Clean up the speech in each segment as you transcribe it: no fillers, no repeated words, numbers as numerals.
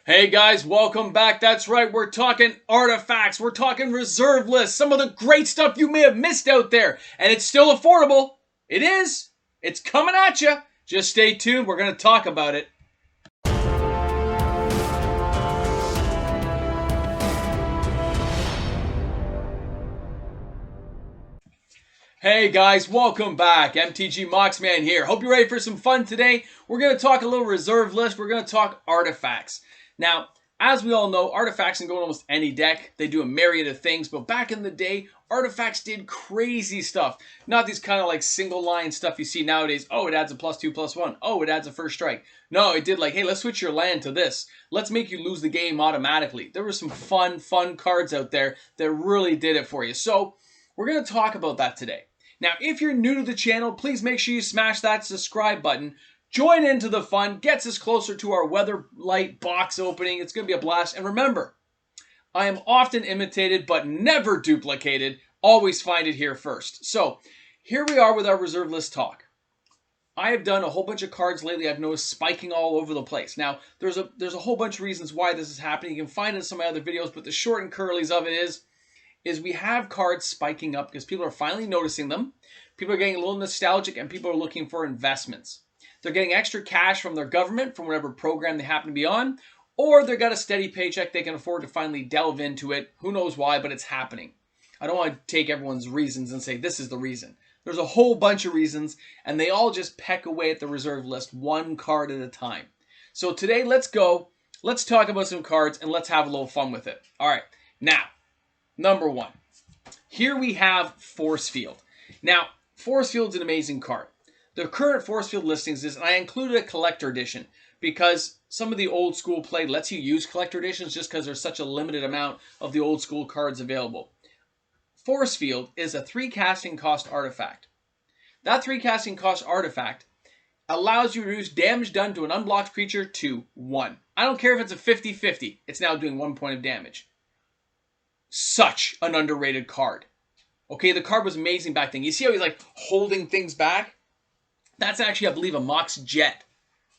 Hey guys, welcome back. That's right, we're talking artifacts, we're talking reserve lists, some of the great stuff you may have missed out there, and it's still affordable. It is. It's coming at you. Just stay tuned, we're going to talk about it. Hey guys, welcome back. MTG Moxman here. Hope you're ready for some fun today. We're going to talk a little reserve list. We're going to talk artifacts. Now, as we all know, artifacts can go in almost any deck. They do a myriad of things, but back in the day, artifacts did crazy stuff. Not these kind of like single line stuff you see nowadays. Oh, it adds a +2/+1. Oh, it adds a first strike. No, it did like, hey, let's switch your land to this. Let's make you lose the game automatically. There were some fun cards out there that really did it for you. So, we're going to talk about that today. Now, if you're new to the channel, please make sure you smash that subscribe button. Join into the fun. Gets us closer to our Weatherlight box opening. It's going to be a blast. And remember, I am often imitated but never duplicated. Always find it here first. So, here we are with our reserve list talk. I have done a whole bunch of cards lately I've noticed spiking all over the place. Now, there's a whole bunch of reasons why this is happening. You can find it in some of my other videos, but the short and curlies of it is we have cards spiking up because people are finally noticing them. People are getting a little nostalgic and people are looking for investments. They're getting extra cash from their government, from whatever program they happen to be on, or they've got a steady paycheck they can afford to finally delve into it. Who knows why, but it's happening. I don't want to take everyone's reasons and say this is the reason. There's a whole bunch of reasons, and they all just peck away at the reserve list one card at a time. So today, let's go. Let's talk about some cards, and let's have a little fun with it. All right, now, number one. Here we have Force Field. Now, Force Field's an amazing card. The current Force Field listings is, and I included a collector edition because some of the old school play lets you use collector editions just because there's such a limited amount of the old school cards available. Force Field is a 3 casting cost artifact. That 3 casting cost artifact allows you to reduce damage done to an unblocked creature to 1. I don't care if it's a 50-50. It's now doing 1 point of damage. Such an underrated card. Okay, the card was amazing back then. You see how he's like holding things back? That's actually, I believe, a Mox Jet.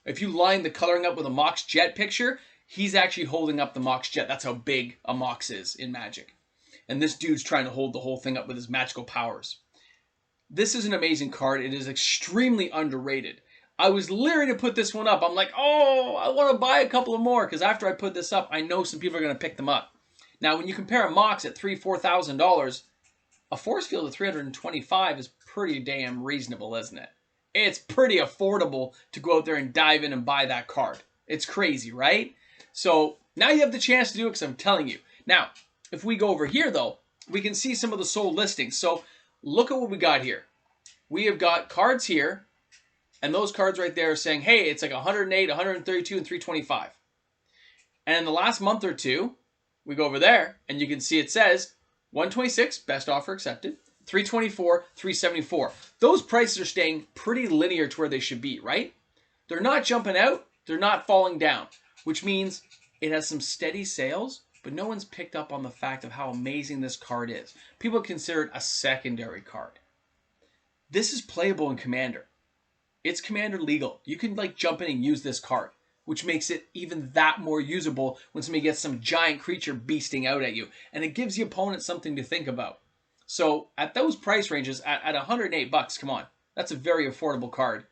If you line the coloring up with a Mox Jet picture, he's actually holding up the Mox Jet. That's how big a Mox is in Magic. And this dude's trying to hold the whole thing up with his magical powers. This is an amazing card. It is extremely underrated. I was leery to put this one up. I'm like, oh, I want to buy a couple of more because after I put this up, I know some people are going to pick them up. Now, when you compare a Mox at $3,000-$4,000, a Force Field of $325 is pretty damn reasonable, isn't it? It's pretty affordable to go out there and dive in and buy that card. It's crazy, right? So now you have the chance to do it because I'm telling you. Now, if we go over here, though, we can see some of the sold listings. So look at what we got here. We have got cards here, and those cards right there are saying, hey, it's like 108, 132, and 325. And in the last month or two, we go over there, and you can see it says 126, best offer accepted. 324, 374. Those prices are staying pretty linear to where they should be, right? They're not jumping out. They're not falling down, which means it has some steady sales, but no one's picked up on the fact of how amazing this card is. People consider it a secondary card. This is playable in Commander. It's Commander legal. You can like jump in and use this card, which makes it even that more usable when somebody gets some giant creature beasting out at you. And it gives the opponent something to think about. So at those price ranges, at $108, come on. That's a very affordable card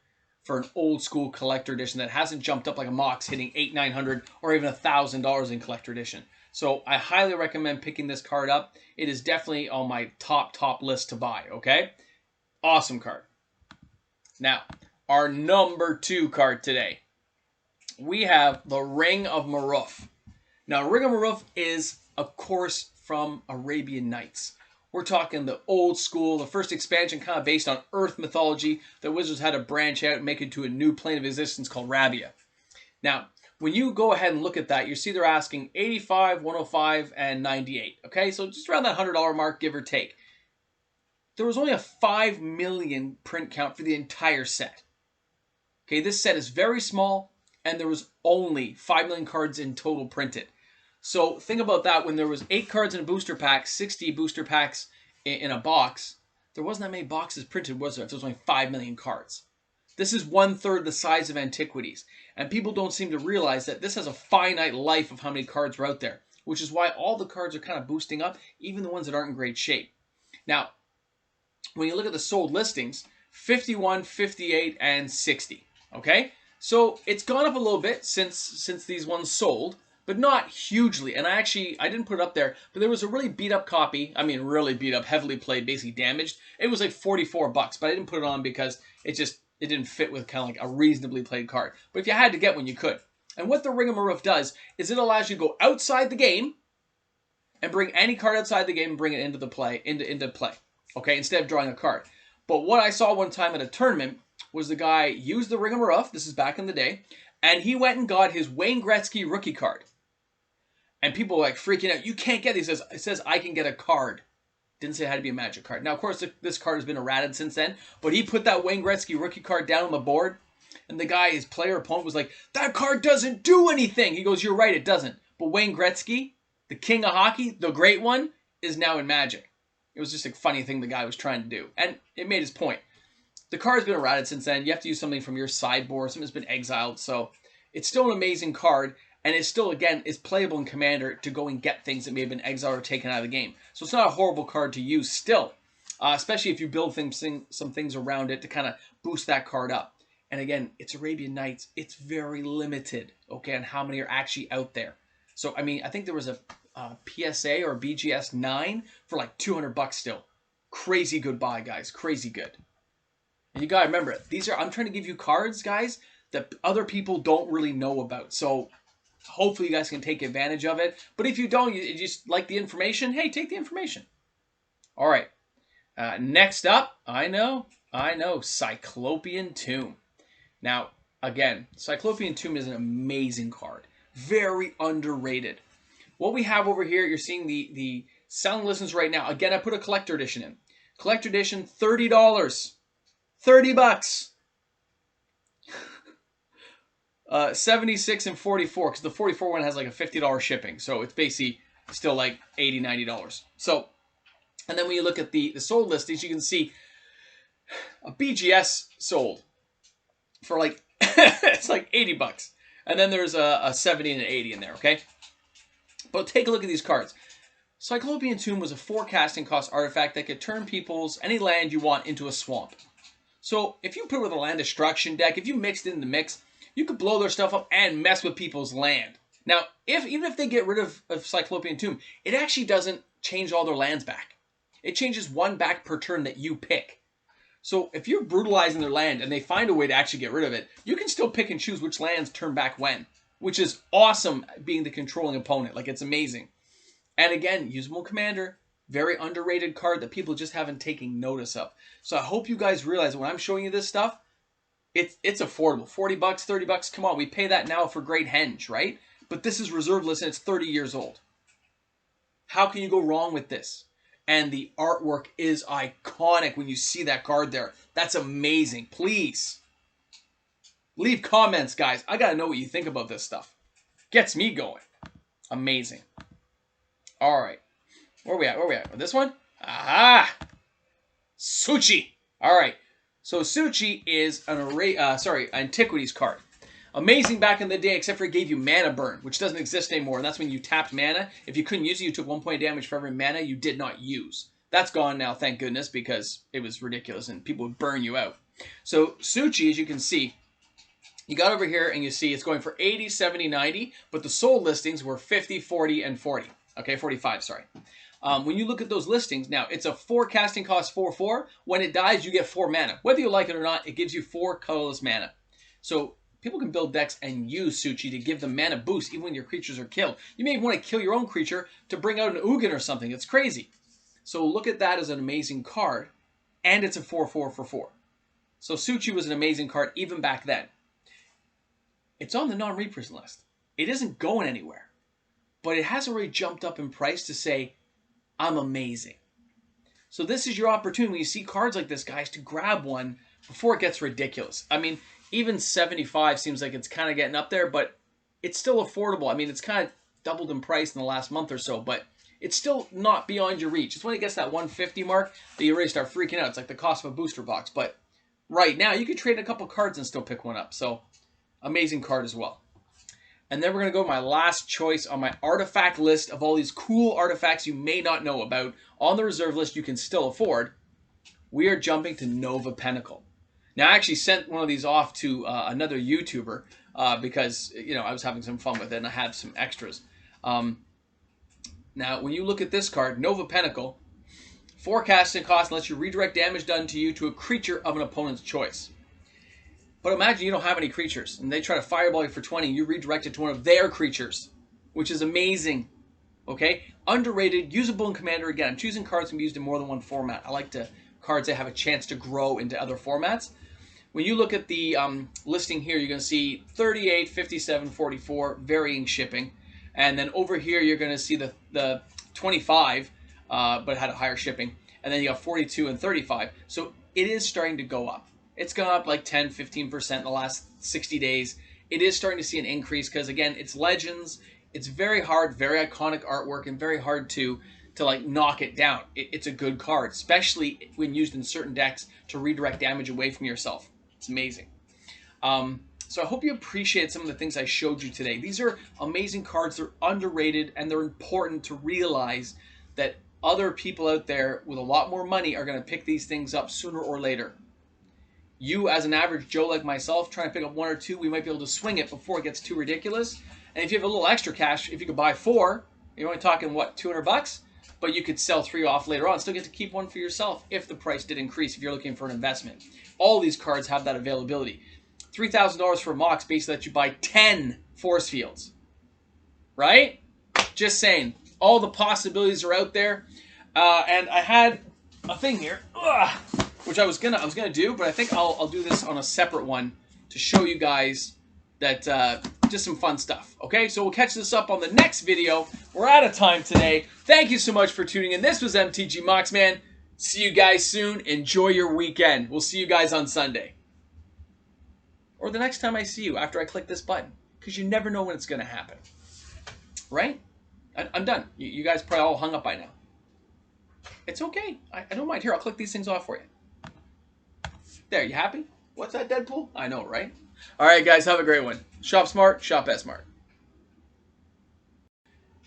for an old school collector edition that hasn't jumped up like a Mox hitting $800, $900, or even $1,000 in collector edition. So I highly recommend picking this card up. It is definitely on my top list to buy, okay? Awesome card. Now, our number 2 card today. We have the Ring of Maroof. Now, Ring of Maroof is, of course, from Arabian Nights. We're talking the old school, the first expansion kind of based on Earth mythology. The Wizards had to branch out and make it to a new plane of existence called Rabia. Now, when you go ahead and look at that, you see they're asking 85, 105, and 98. Okay, so just around that $100 mark, give or take. There was only a 5 million print count for the entire set. Okay, this set is very small, and there was only 5 million cards in total printed. So think about that. When there was 8 cards in a booster pack, 60 booster packs in a box, there wasn't that many boxes printed, was there? If there was only 5 million cards. This is 1/3 the size of Antiquities. And people don't seem to realize that this has a finite life of how many cards are out there, which is why all the cards are kind of boosting up, even the ones that aren't in great shape. Now, when you look at the sold listings, 51, 58, and 60. Okay? So it's gone up a little bit since these ones sold, but not hugely. And I didn't put it up there, but there was a really beat up copy. I mean, really beat up, heavily played, basically damaged. It was like $44, but I didn't put it on because it didn't fit with kind of like a reasonably played card. But if you had to get one, you could. And what the Ring of Maroof does is it allows you to go outside the game and bring any card outside the game and bring it into play. Okay, instead of drawing a card. But what I saw one time at a tournament was the guy used the Ring of Maroof, this is back in the day, and he went and got his Wayne Gretzky rookie card. And people were like freaking out. You can't get these. It says I can get a card. Didn't say it had to be a Magic card. Now, of course, this card has been errated since then, but he put that Wayne Gretzky rookie card down on the board, and the guy, his player opponent, was like, that card doesn't do anything. He goes, you're right, it doesn't. But Wayne Gretzky, the king of hockey, the great one, is now in Magic. It was just a funny thing the guy was trying to do. And it made his point. The card's been errated since then. You have to use something from your sideboard. Something's been exiled. So it's still an amazing card. And it's still, again, it's playable in Commander to go and get things that may have been exiled or taken out of the game. So it's not a horrible card to use still. Especially if you build some things around it to kind of boost that card up. And again, it's Arabian Nights. It's very limited, okay, on how many are actually out there. So, I mean, I think there was a PSA or BGS 9 for like $200 still. Crazy good buy, guys. Crazy good. And you gotta remember, I'm trying to give you cards, guys, that other people don't really know about. So hopefully you guys can take advantage of it. But if you don't, you just like the information, hey, take the information. All right. Next up, I know, Cyclopean Tomb. Now, again, Cyclopean Tomb is an amazing card. Very underrated. What we have over here, you're seeing the sound listens right now. Again, I put a collector edition in. Collector edition, $30. $30. 76 and 44, because the 44 one has like a $50 shipping. So it's basically still like $80, $90. So, and then when you look at the sold listings, you can see a BGS sold for like, it's like $80. And then there's a 70 and an 80 in there, okay? But take a look at these cards. Cyclopean Tomb was a 4 casting cost artifact that could turn any land you want into a swamp. So if you put it with a land destruction deck, if you mixed it in the mix, you could blow their stuff up and mess with people's land. Now, even if they get rid of Cyclopean Tomb, it actually doesn't change all their lands back. It changes 1 back per turn that you pick. So if you're brutalizing their land and they find a way to actually get rid of it, you can still pick and choose which lands turn back when, which is awesome being the controlling opponent. Like, it's amazing. And again, usable Commander, very underrated card that people just haven't taken notice of. So I hope you guys realize when I'm showing you this stuff, it's affordable. $40, $30, come on, we pay that now for Great Henge, right? But this is reserve list and it's 30 years old. How can you go wrong with this? And the artwork is iconic when you see that card there. That's amazing. Please leave comments, guys. I gotta know what you think about this stuff. Gets me going. Amazing. All right. Where are we at? This one? Aha! Tsuchi. All right. So Tsuchi is an Antiquities card. Amazing back in the day, except for it gave you mana burn, which doesn't exist anymore. And that's when you tapped mana. If you couldn't use it, you took 1 point of damage for every mana you did not use. That's gone now, thank goodness, because it was ridiculous and people would burn you out. So Tsuchi, as you can see, you got over here and you see it's going for 80, 70, 90, but the sold listings were 50, 40, and 40. Okay, 45, sorry. When you look at those listings, now it's a 4 casting cost 4/4. When it dies, you get 4 mana. Whether you like it or not, it gives you 4 colorless mana. So people can build decks and use Tsuchi to give them mana boost even when your creatures are killed. You may want to kill your own creature to bring out an Ugin or something. It's crazy. So look at that as an amazing card, and it's a 4/4 for 4. So Tsuchi was an amazing card even back then. It's on the non-reprints list. It isn't going anywhere, but it has already jumped up in price to say, I'm amazing. So this is your opportunity when you see cards like this, guys, to grab one before it gets ridiculous. I mean, even 75 seems like it's kind of getting up there, but it's still affordable. I mean, it's kind of doubled in price in the last month or so, but it's still not beyond your reach. It's when it gets that 150 mark that you already start freaking out. It's like the cost of a booster box, but right now. You could trade a couple cards and still pick one up. So, amazing card as well. And then we're going to go to my last choice on my artifact list of all these cool artifacts you may not know about on the reserve list you can still afford. We are jumping to Nova Pentacle. Now, I actually sent one of these off to another YouTuber because, you know, I was having some fun with it and I had some extras. Now, when you look at this card, Nova Pentacle, forecasting cost lets you redirect damage done to you to a creature of an opponent's choice. But imagine you don't have any creatures, and they try to fireball you for 20, and you redirect it to one of their creatures, which is amazing. Okay? Underrated, usable in Commander. Again, I'm choosing cards that can be used in more than one format. I like cards that have a chance to grow into other formats. When you look at the listing here, you're going to see 38, 57, 44, varying shipping. And then over here, you're going to see the 25, but had a higher shipping. And then you got 42 and 35. So it is starting to go up. It's gone up like 10, 15% in the last 60 days. It is starting to see an increase because, again, it's Legends. It's very hard, very iconic artwork, and very hard to like knock it down. It's a good card, especially when used in certain decks to redirect damage away from yourself. It's amazing. So I hope you appreciate some of the things I showed you today. These are amazing cards. They're underrated, and they're important to realize that other people out there with a lot more money are going to pick these things up sooner or later. You, as an average Joe like myself, trying to pick up one or two, we might be able to swing it before it gets too ridiculous. And if you have a little extra cash, if you could buy 4, you're only talking, what, $200? But you could sell 3 off later on. Still get to keep one for yourself if the price did increase, if you're looking for an investment. All these cards have that availability. $3,000 for Mox basically lets you buy 10 force fields. Right? Just saying. All the possibilities are out there. And I had a thing here. Which I was gonna do, but I think I'll do this on a separate one to show you guys that just some fun stuff. Okay, so we'll catch this up on the next video. We're out of time today. Thank you so much for tuning in. This was MTG Moxman. See you guys soon. Enjoy your weekend. We'll see you guys on Sunday, or the next time I see you after I click this button, because you never know when it's gonna happen. Right? I'm done. You guys probably all hung up by now. It's okay. I don't mind. Here, I'll click these things off for you. There, you happy? What's that, Deadpool? I know, right? All right, guys, have a great one. Shop smart, shop as smart.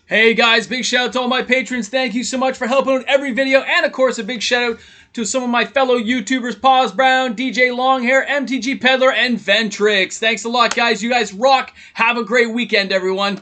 Hey, guys, big shout out to all my patrons. Thank you so much for helping out every video. And, of course, a big shout out to some of my fellow YouTubers, Paws Brown, DJ Longhair, MTG Peddler, and Ventrix. Thanks a lot, guys. You guys rock. Have a great weekend, everyone.